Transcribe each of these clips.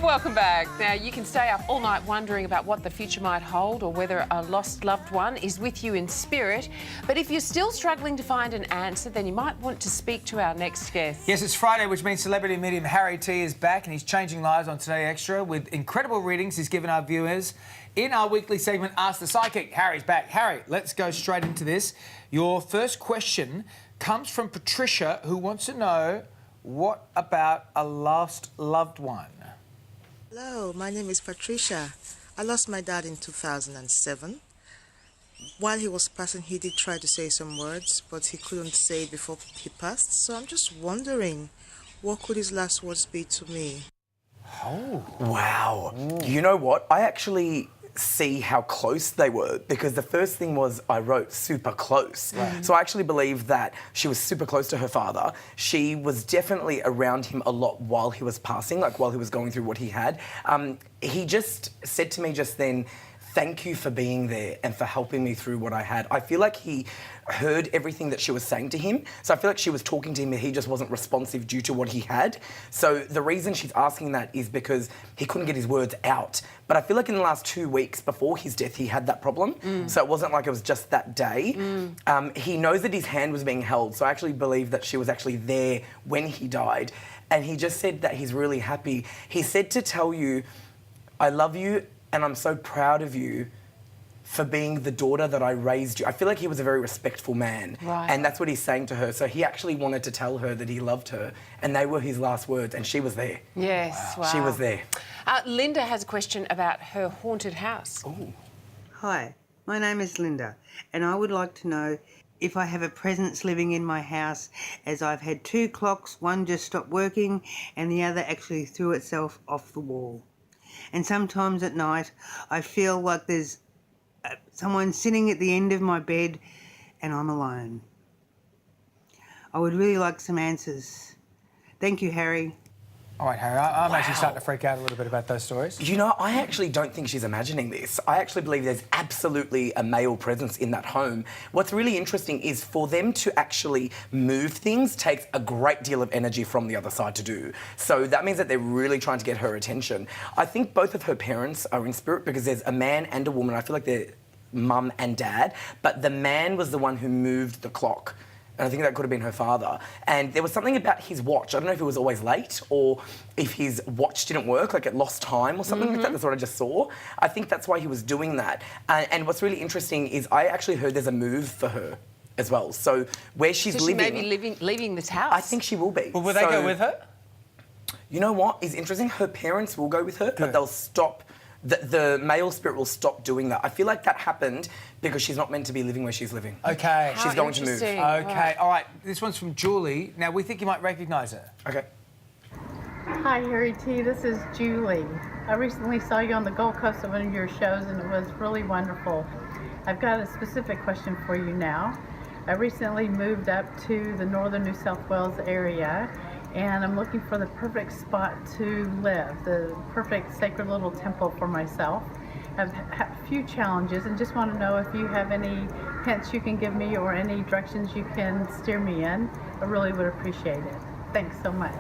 Welcome back. Now, you can stay up all night wondering about what the future might hold or whether a lost loved one is with you in spirit. But if you're still struggling to find an answer, then you might want to speak to our next guest. Yes, it's Friday, which means celebrity medium Harry T is back and he's changing lives on Today Extra with incredible readings he's given our viewers in our weekly segment, Ask the Psychic. Harry's back. Harry, let's go straight into this. Your first question comes from Patricia, who wants to know, what about a lost loved one? Hello, my name is Patricia. I lost my dad in 2007. While he was passing, he did try to say some words, but he couldn't say it before he passed. So I'm just wondering, what could his last words be to me? Oh. Wow. You know what? I actually see how close they were, because the first thing was I wrote super close. Right. So I actually believe that she was super close to her father. She was definitely around him a lot while he was passing, like while he was going through what he had. He just said to me just then, thank you for being there and for helping me through what I had. I feel like he heard everything that she was saying to him. So I feel like she was talking to him and he just wasn't responsive due to what he had. So the reason she's asking that is because he couldn't get his words out. But I feel like in the last 2 weeks before his death, he had that problem. So it wasn't like it was just that day. He knows that his hand was being held. So I actually believe that she was actually there when he died. And he just said that he's really happy. He said to tell you, I love you and I'm so proud of you for being the daughter that I raised you. I feel like he was a very respectful man. Right. And that's what he's saying to her. So he actually wanted to tell her that he loved her, and they were his last words, and she was there. Yes, wow. She was there. Linda has a question about her haunted house. Ooh. Hi, my name is Linda, and I would like to know if I have a presence living in my house, as I've had 2 clocks, one just stopped working and the other actually threw itself off the wall. And sometimes at night I feel like there's someone sitting at the end of my bed and I'm alone. I would really like some answers. Thank you, Harry. All right, Harry, I'm actually starting to freak out a little bit about those stories. You know, I actually don't think she's imagining this. I actually believe there's absolutely a male presence in that home. What's really interesting is for them to actually move things takes a great deal of energy from the other side to do. So that means that they're really trying to get her attention. I think both of her parents are in spirit, because there's a man and a woman. I feel like they're mum and dad, but the man was the one who moved the clock. And I think that could have been her father. And there was something about his watch. I don't know if it was always late or if his watch didn't work, like it lost time or something like that. That's what I just saw. I think that's why he was doing that. And what's really interesting is I actually heard there's a move for her as well. So where she's living... So she may be leaving this house. I think she will be. Well, will they go with her? You know what is interesting? Her parents will go with her, but they'll stop... The male spirit will stop doing that. I feel like that happened because she's not meant to be living where she's living. Okay. She's going to move. Okay. Right. All right. This one's from Julie. Now, we think you might recognise her. Okay. Hi, Harry T. This is Julie. I recently saw you on the Gold Coast of one of your shows, and it was really wonderful. I've got a specific question for you now. I recently moved up to the northern New South Wales area, and I'm looking for the perfect spot to live, the perfect sacred little temple for myself. I've had a few challenges and just want to know if you have any hints you can give me or any directions you can steer me in. I really would appreciate it. Thanks so much.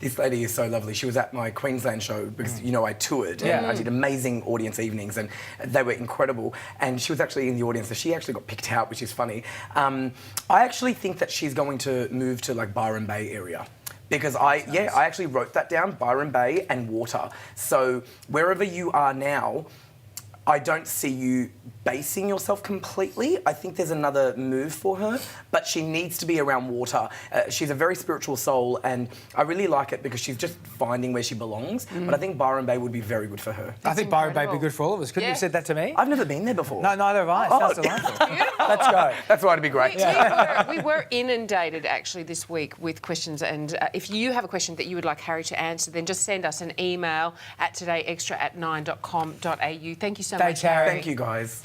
This lady is so lovely. She was at my Queensland show because, you know, I toured. Yeah. I did amazing audience evenings and they were incredible. And she was actually in the audience, so she actually got picked out, which is funny. I actually think that she's going to move to, like, Byron Bay area. Because I actually wrote that down, Byron Bay and water. So wherever you are now, I don't see you basing yourself completely. I think there's another move for her, but she needs to be around water. She's a very spiritual soul, and I really like it because she's just finding where she belongs. But I think Byron Bay would be very good for her. I think Byron Bay would be good for all of us. Couldn't you have said that to me? I've never been there before. No, neither have I. It sounds delightful. Beautiful. Let's go. That's why it'd be great. We were inundated actually this week with questions, and if you have a question that you would like Harry to answer, then just send us an email at todayextra@9.com.au. Thank you so much, Harry. Thank you, guys.